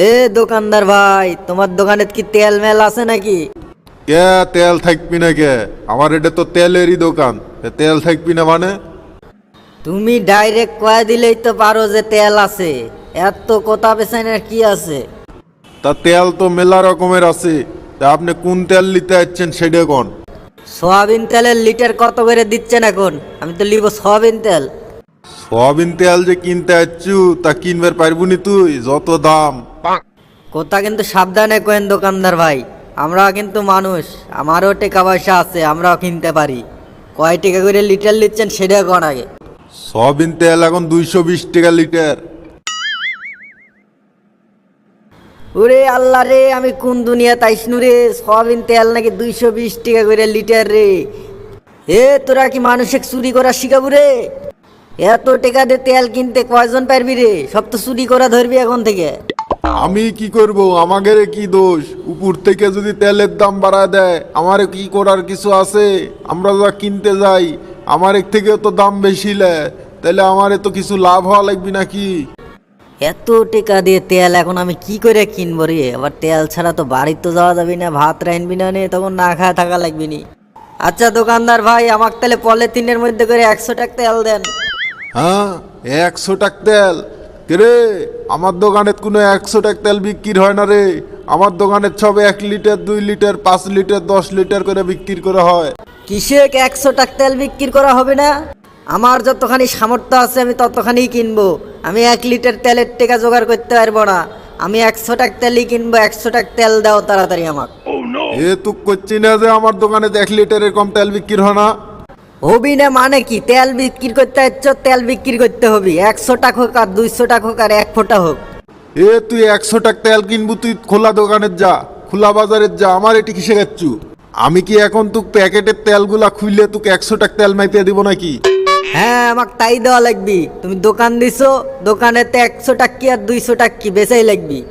এ দোকানদার ভাই, তোমার দোকানে কি তেল মেল আছে নাকি? কে তেল থাকবি না কে? আমার এটা তো তেলেরই দোকান, তেল থাকবি না মানে? তুমি ডাইরেক্ট কয়ে দিলেই তো পারো যে তেল আছে। এত কথা পেছানোর কি আছে? তা তেল তো মেলা রকমের আছে, তা আপনি কোন তেল নিতে যাচ্ছেন সেটা কোন? সয়াবিন তেলের লিটার কত করে দিচ্ছেন এখন? আমি তো নিব সয়াবিন তেল। সয়াবিন তেল যে কিনতে যাচ্ছু তা কিনবার পারবো নি তুই? যত দাম। কথা কিন্তু সাবধানে কেন দোকানদার ভাই, আমরা কিন্তু মানুষ, আমারও টাকা পয়সা আছে, আমরাও কিনতে পারি। কয় টাকা করে লিটার নিচ্ছেন সেটা কোন আগে। সয়াবিন তেল এখন 220 টাকা লিটার। ওরে আল্লাহ রে, আমি কোন দুনিয়া তাইসনু রে! সয়াবিন তেল নাকি 220 টাকা করে লিটার রে! এ তোরা কি মানুষের চুরি করা শিখাবো রে? এত টাকা দিয়ে তেল কিনতে কয়জন পারবি রে? সব তো চুরি করা ধরবি এখন থেকে। আমি কি করব? আমাদের কি দোষ? উপর থেকে যদি তেলের দাম বাড়ায় দেয়, আমারে কি করার কিছু আছে? আমরা যা কিনতে যাই আমার থেকে তো দাম বেশি নেয়, তাহলে আমারে তো কিছু লাভ হওয়া লাগবে নাকি? এত টাকা দিয়ে তেল এখন আমি কি করে কিনবো রে? আবার তেল ছাড়া তো বাড়িতে তো যাওয়া যাবি না, ভাত রাঁধবি না নে, তখন না খায় থাকা লাগবি নি। আচ্ছা দোকানদার ভাই, আমাকে তাহলে পলিথিনের মধ্যে করে 100 টাকা তেল দেন। হ্যাঁ, 100 টাকা তেল? রে, আমার দোকানে কোনো 100 টাকা তেল বিক্রি হয় না রে। আমার দোকানে সব 1 লিটার, 2 লিটার, 5 লিটার, 10 লিটার করে বিক্রি করা হয়। কিসে 100 টাকা তেল বিক্রি করা হবে না? আমার যতখানি সামর্থ্য আছে আমি ততখানি কিনবো। আমি 1 লিটার তেলের টাকা জোগাড় করতে পারবো না। আমি 100 টাকা তেলই কিনবো। 100 টাকা তেল দাও তাড়াতাড়ি আমাকে। এ তুই করছি না যে আমার দোকানে 1 লিটারের কম তেল বিক্রি হয় না? হবি না মানে কি? তেল বিক্রি করতে যাচ্ছ, তেল বিক্রি করতে হবে। 100 টাকা হোক আর 200 টাকা হোক আর 1 ফোঁটা হোক। এ তুই 100 টাকা তেল কিনবু, তুই খোলা দোকানের যা, খোলা বাজারের যা, আমার এটি কিসে খাচ্ছু? আমি কি এখন তুই প্যাকেটের তেলগুলা খুললে তোকে 100 টাকা তেল মাইতে দিব নাকি? হ্যাঁ, আমাকে তাই দেওয়া লাগবি। তুমি দোকান দিছো, দোকানেতে 100 টাকা কি আর 200 টাকা কি বেচাই লাগবি।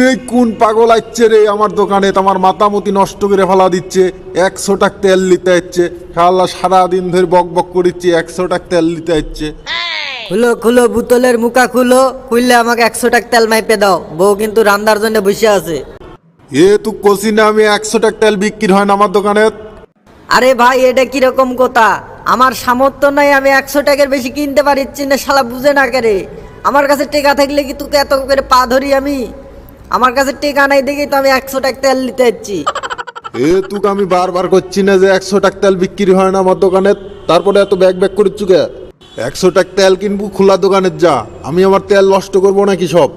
এই কোন পাগল আসছে রে আমার দোকানে? আমার মাথামতি নষ্ট করে ফেলা দিচ্ছে। 100 টাকা তেল নিতে হচ্ছে, শালা সারাদিন ধরে বক বক করিচ্ছে, 100 টাকা তেল নিতে হচ্ছে। খুলো খুলো, বোতলের মুখা খুলো, খুললে আমাকে 100 টাকা তেল মাইপে দাও। বউ কিন্তু রান্নার জন্য বসে আছে। এ তুই কষি না আমি 100 টাকা তেল বিক্রি হয় না আমার দোকানে? আরে ভাই, এটা কিরকম কথা? আমার সামর্থ্য নাই, আমি 100 টাকার বেশি কিনতে পারিচ্ছি না। শালা বুঝে না কেরে? আমার কাছে টেকা থাকলে কি তোকে এত করে পা ধরি আমি? আমার কাছে টেকা নাই দেখেই তো আমি 100 টাকা তেল নিতে যাচ্ছি। এ তোকে আমি বারবার করছি না যে 100 টাকা তেল বিক্রি হয় না আমার দোকানে? তারপরে এত ব্যাগ ব্যাগ করছু কে? 100 টাকা তেল কিনবো, খোলা দোকানের যা। আমি আমার তেল নষ্ট করবো নাকি সব?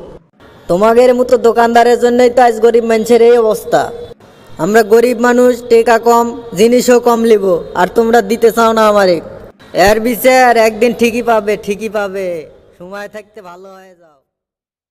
তোমাদের মতো দোকানদারের জন্যই তো আজ গরিব মানুষের এই অবস্থা। আমরা গরিব মানুষ, টেকা কম, জিনিসও কম লিব, আর তোমরা দিতে চাও না আমারে। এর বিচার একদিন ঠিকই পাবে, ঠিকই পাবে। সময় থাকতে ভালো হয়ে যাও।